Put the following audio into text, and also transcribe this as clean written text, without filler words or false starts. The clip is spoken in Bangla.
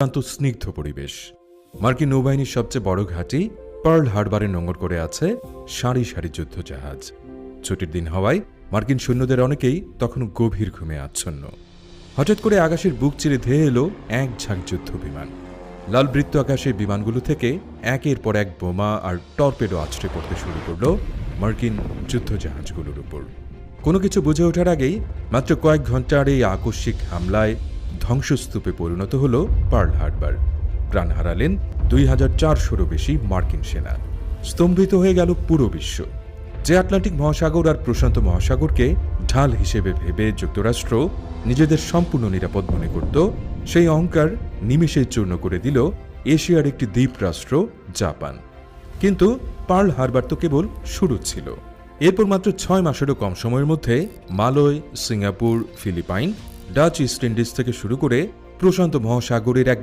শান্ত স্নিগ্ধ পরিবেশ। মার্কিন নৌবাহিনীর সবচেয়ে বড় ঘাঁটি পার্ল হারবারে নোঙর করে আছে সারি সারি যুদ্ধজাহাজ। ছুটির দিন হওয়ায় মার্কিন সৈন্যদের অনেকেই তখন গভীর ঘুমে আচ্ছন্ন। হঠাৎ করে আকাশের বুক চিরে ধেয়ে এলো এক ঝাঁক যুদ্ধ বিমান। লাল বৃত্ত আকাশের বিমানগুলো থেকে একের পর এক বোমা আর টর্পেডো আছড়ে পড়তে শুরু করল মার্কিন যুদ্ধজাহাজগুলোর উপর। কোনো কিছু বুঝে ওঠার আগেই মাত্র কয়েক ঘন্টার এই আকস্মিক হামলায় ধ্বংসস্তূপে পরিণত হল পার্ল হারবার। প্রাণ হারালেন 2400-রও বেশি মার্কিন সেনা। স্তম্ভিত হয়ে গেল পুরো বিশ্ব। যে আটলান্টিক মহাসাগর আর প্রশান্ত মহাসাগরকে ঢাল হিসেবে ভেবে যুক্তরাষ্ট্র নিজেদের সম্পূর্ণ নিরাপদ মনে করত, সেই অহংকার নিমেষে চূর্ণ করে দিল এশিয়ার একটি দ্বীপরাষ্ট্র জাপান। কিন্তু পার্ল হারবার তো কেবল শুরু ছিল। এরপর মাত্র 6 মাসেরও কম সময়ের মধ্যে Malaya, Singapore, Philippines, Dutch East Indies থেকে শুরু করে প্রশান্ত মহাসাগরের এক